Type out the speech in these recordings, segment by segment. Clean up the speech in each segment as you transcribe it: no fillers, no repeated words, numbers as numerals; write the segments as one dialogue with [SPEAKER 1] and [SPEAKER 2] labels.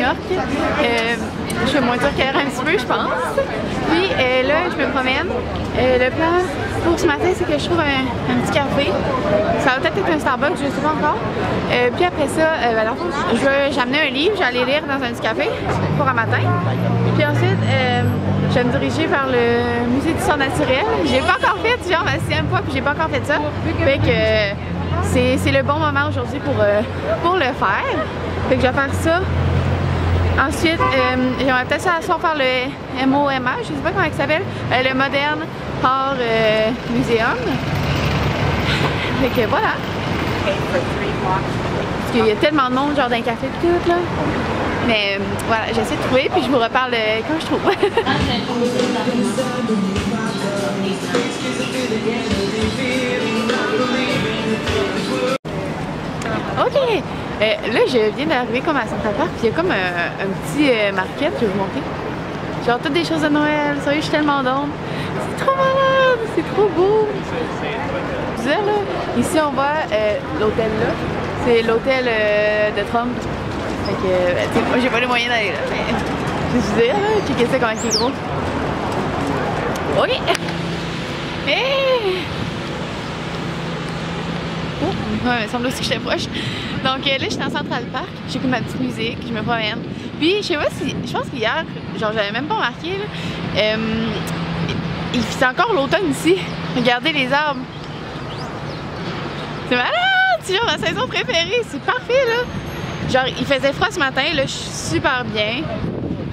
[SPEAKER 1] York. Je fais moins dur qu'hier un petit peu, je pense. Puis là, je me promène. Le plan pour ce matin, c'est que je trouve un petit café. Ça va peut-être être un Starbucks, je ne sais pas encore. Puis après ça, dans le fond, j'ai amené un livre, j'allais lire dans un petit café pour un matin. Puis ensuite, je vais me diriger vers le musée d'histoire naturelle. J'ai pas encore fait, genre ma 6e fois, puis j'ai pas encore fait ça. Fait que c'est le bon moment aujourd'hui pour le faire. Fait que je vais faire ça. Ensuite, j'aimerais peut-être s'asseoir faire le MOMA, je sais pas comment il s'appelle, le Modern Art Museum. Fait que voilà. Parce qu'il y a tellement de monde, genre d'un café de tout là. Mais voilà, j'essaie de trouver, puis je vous reparle quand je trouve. Ok! Là, je viens d'arriver comme à Central Park, puis il y a comme un petit market, je vais vous montrer. Genre toutes des choses de Noël, sérieux, je suis tellement d'onde. C'est trop malade, c'est trop beau! Je disais là, ici on voit l'hôtel là, c'est l'hôtel de Trump. Fait que, moi j'ai pas les moyens d'aller là, mais je disais là, checkez ça comment il est gros. Ok! Hey! Oh, ouais, il me semble aussi que j'étais proche. Donc là, je suis dans Central Park, j'écoute ma petite musique, je me promène. Puis, je sais pas si, je pense qu'hier, genre j'avais même pas remarqué, là, c'est encore l'automne ici. Regardez les arbres. C'est malade! C'est genre ma saison préférée, c'est parfait là. Genre, il faisait froid ce matin, là, je suis super bien.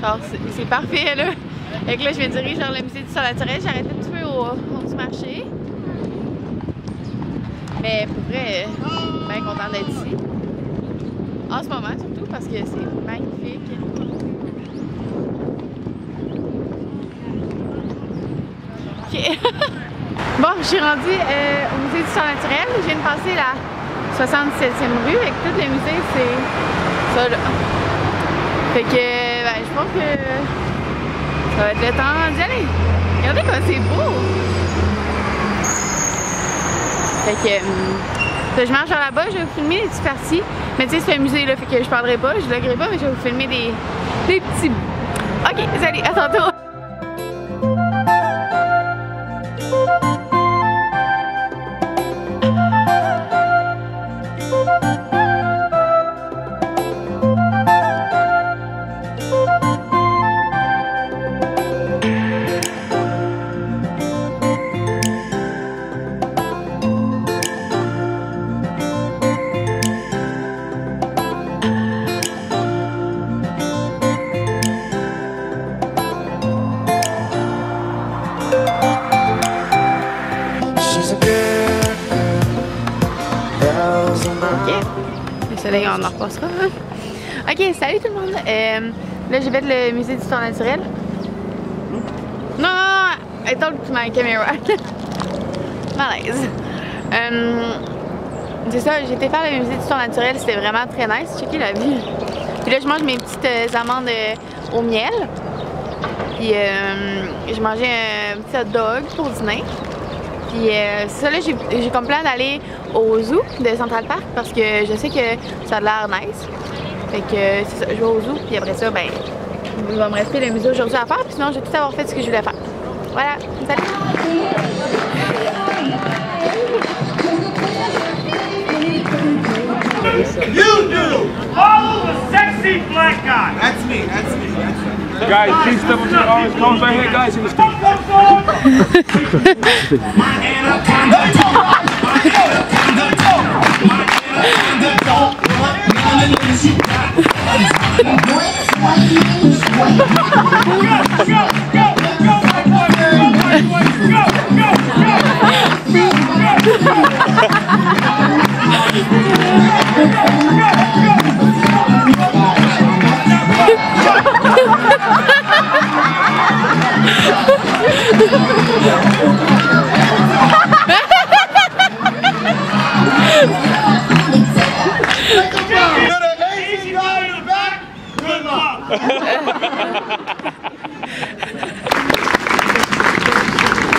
[SPEAKER 1] Genre, c'est parfait là. Fait que là, je vais diriger vers le musée d'histoire naturelle, j'ai arrêté un petit peu au petit marché. Mais pour vrai, bien content d'être ici. En ce moment surtout parce que c'est magnifique. Ok. Bon, je suis rendue au musée d'histoire naturelle. Je viens de passer la 67e rue avec tout le musée, c'est ça là. Fait que ben, je pense que ça va être le temps d'y aller. Regardez comme c'est beau! Fait que je marche vers là-bas, je vais vous filmer des petites parties. Mais tu sais, c'est un musée là, fait que je parlerai pas, je vloggerai pas, mais je vais vous filmer des petits bouts. Ok, salut, à tantôt! Le soleil, on en repassera. Ok, salut tout le monde. Là, j'ai fait le musée d'histoire naturelle. Non, I talk to my camera. Malaise. C'est ça, j'ai été faire le musée d'histoire naturelle, c'était vraiment très nice. Checkez la vue. Puis là, je mange mes petites amandes au miel. Puis j'ai mangé un petit hot dog pour dîner. Puis ça là, j'ai comme plan d'aller au zoo de Central Park parce que je sais que ça a l'air nice. Fait que c'est ça, je vais au zoo, puis après ça, ben, il va me rester le musée aujourd'hui à faire, puis sinon je vais tout avoir fait ce que je voulais faire. Voilà, salut!
[SPEAKER 2] You do! Follow the sexy black guy! That's me, that's me, that's me. Guys, please step up to the orange cones right here, guys, in the street.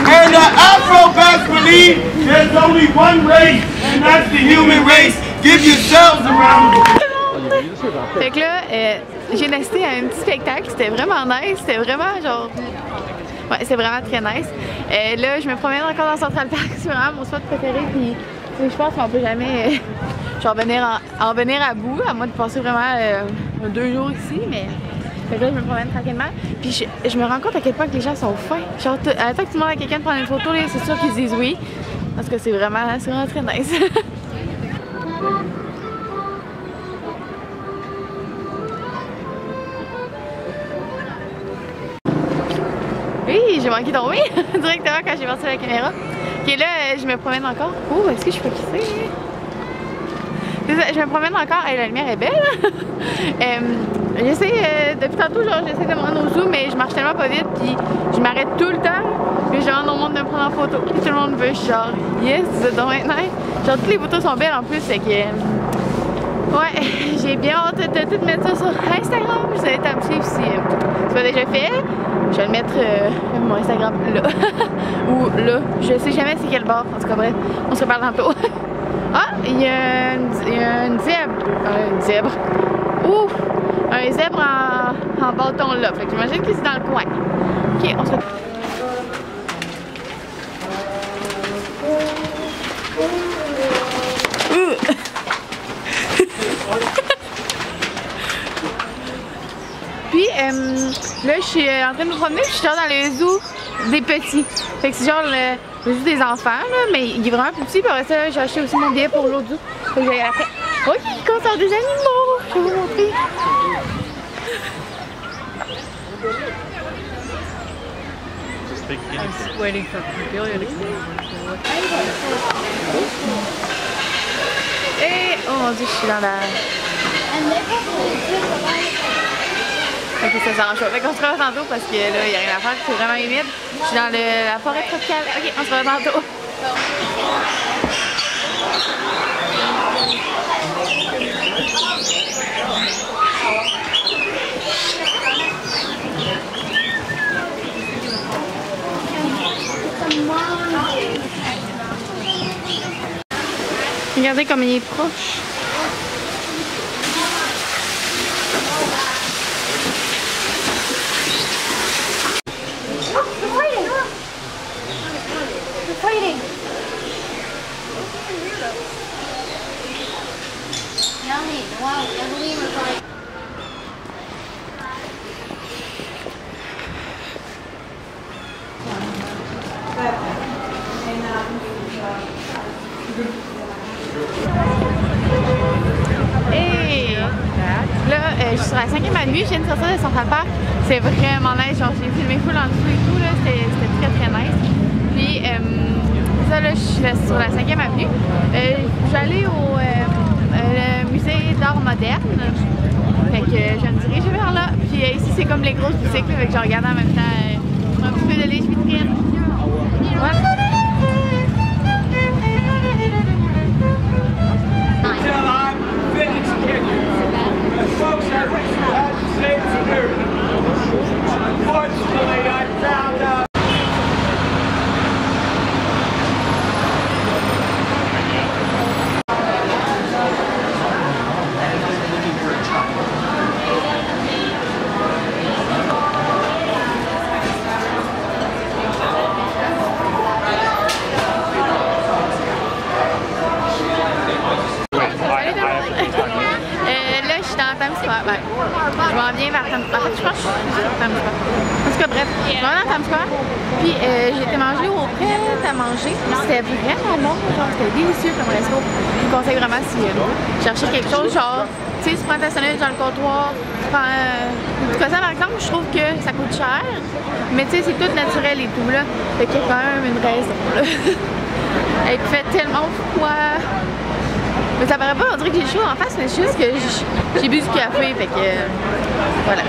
[SPEAKER 3] And the Afro-Bats believe there's only one race, and that's the human race. Give yourselves a round of applause.
[SPEAKER 1] Fait que là, j'ai assisté à un petit spectacle, c'était vraiment nice, c'était vraiment genre... Ouais, c'est vraiment très nice. Là, je me promène encore dans Central Park, c'est vraiment mon spot préféré, puis je pense qu'on peut jamais genre en venir à bout, à moins de passer vraiment 2 jours ici, mais... Fait que là, je me promène tranquillement, puis je me rends compte à quel point que les gens sont fins. Genre, à temps que tu demandes à quelqu'un de prendre une photo, c'est sûr qu'ils disent oui, parce que c'est vraiment très nice. Oui, j'ai manqué tomber directement quand j'ai parti la caméra. Ok, là, je me promène encore. Oh, est-ce que je peux pisser? Je me promène encore. Hey, la lumière est belle. J'essaie, depuis tantôt, genre, j'essaie de me rendre au zoo, mais je marche tellement pas vite, puis je m'arrête tout le temps. Puis je demande au monde de me prendre en photo. Puis tout le monde veut, je suis genre, yes, donc maintenant. Genre, toutes les photos sont belles en plus, fait que. Ouais, j'ai bien hâte de tout mettre ça sur Instagram. Je vous invite à me suivre si c'est pas déjà fait. Je vais le mettre mon Instagram là. Ou là. Je sais jamais c'est quel bord. En tout cas, bref, on se reparle tantôt. Ah, il y a une zèbre. Un zèbre. Ouh! Un zèbre en bâton là. Fait que j'imagine que c'est dans le coin. Ok, on se reparle. Puis là, je suis en train de me promener, puis je suis genre dans le zoo des petits. Fait que c'est genre le zoo des enfants, là, mais il est vraiment plus petit. Puis après ça, j'ai acheté aussi mon billet pour l'autre zoo. Fait que j'ai après. Oh, il concerne des animaux! Je vais vous montrer.
[SPEAKER 4] I'm waiting for Ophelia to come.
[SPEAKER 1] Et oh mon dieu, je suis dans la. Ok, ça s'arrange pas. Fait qu'on se revoit tantôt parce que là, il y a rien à faire, c'est vraiment humide. Je suis dans la forêt tropicale. Ok, on se revoit tantôt. Regardez comme il est proche. Et là, je suis sur la 5e avenue, je viens de sortir de Central Park. C'est vraiment nice, genre j'ai filmé full en dessous et tout, là, c'était très nice. Puis ça là, je suis sur la 5e avenue. Je vais aller au musée d'art moderne. Fait que je vais me diriger vers là. Puis ici c'est comme les grosses boutiques, là, fait que je regarde en même temps un petit peu de lèche-vitrine. Voilà.
[SPEAKER 2] Folks, I wish you had the same spirit. Unfortunately, I found out.
[SPEAKER 1] Je m'en viens vers Times Square. Je pense que je suis Times Square. En tout cas, bref, je m'en vais dans Times Square. Puis j'ai été manger au prêt à manger. C'était vraiment bon. C'était délicieux comme resto. Je vous conseille vraiment si vous cherchez quelque chose, genre, tu sais, tu prends ta sandwich dans le comptoir, tu prends du croissant par exemple, je trouve que ça coûte cher. Mais tu sais, c'est tout naturel et tout là. Fait qu'il y a quand même une raison là. Et il fait tellement froid. Mais ça paraît pas, on dirait que j'ai chaud en face, mais c'est juste que j'ai bu du café, fait que voilà.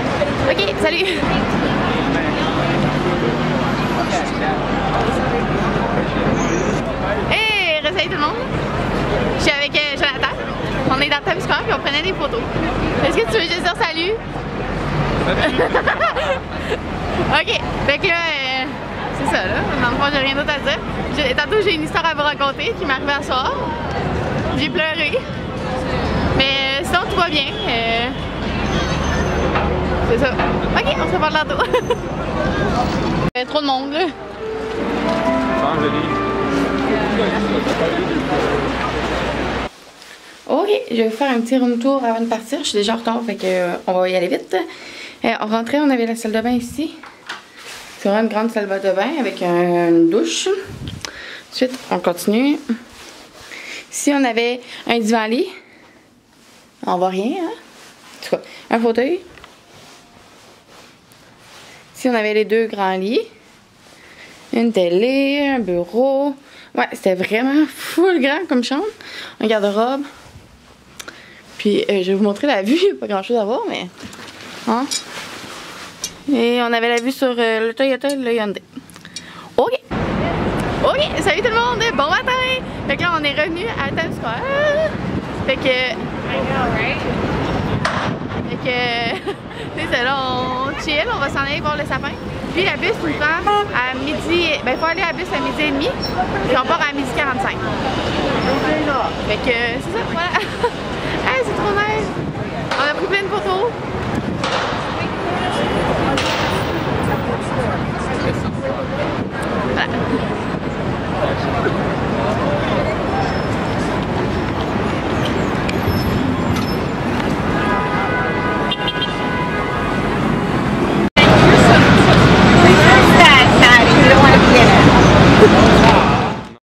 [SPEAKER 1] Ok, salut! Hey, salut tout le monde! Je suis avec Jonathan. On est dans Times Square puis on prenait des photos. Est-ce que tu veux juste dire salut? Ok, fait que là, c'est ça là. Dans le fond, j'ai rien d'autre à dire. Tantôt, j'ai une histoire à vous raconter qui m'est arrivée à soir. J'ai pleuré. Mais sinon, tout va bien. C'est ça. Ok, on se parle tantôt. Il y a trop de monde là. Ok, je vais vous faire un petit room tour avant de partir. Je suis déjà en retard, fait que on va y aller vite. On rentrait, on avait la salle de bain ici. C'est vraiment une grande salle de bain avec une douche. Ensuite, on continue. Ici, on avait un divan-lit. On voit rien, hein? En tout cas, un fauteuil. Ici, on avait les deux grands lits. Une télé, un bureau. Ouais, c'était vraiment full grand comme chambre. Un garde-robe. Puis, je vais vous montrer la vue. Il n'y a pas grand-chose à voir, mais... Hein? Et on avait la vue sur le Toyota et le Hyundai. Ok! Ok! Salut tout le monde! Bon matin! Fait que là, on est revenu à Times Square. Fait que... Fait que... c'est là, on chill, on va s'en aller voir le sapin. Puis la bus nous prend à midi... Ben, il faut aller à la bus à midi et demi. Puis on part à midi 45. Fait que c'est ça, voilà. Hey, c'est trop nice! On a pris plein de photos.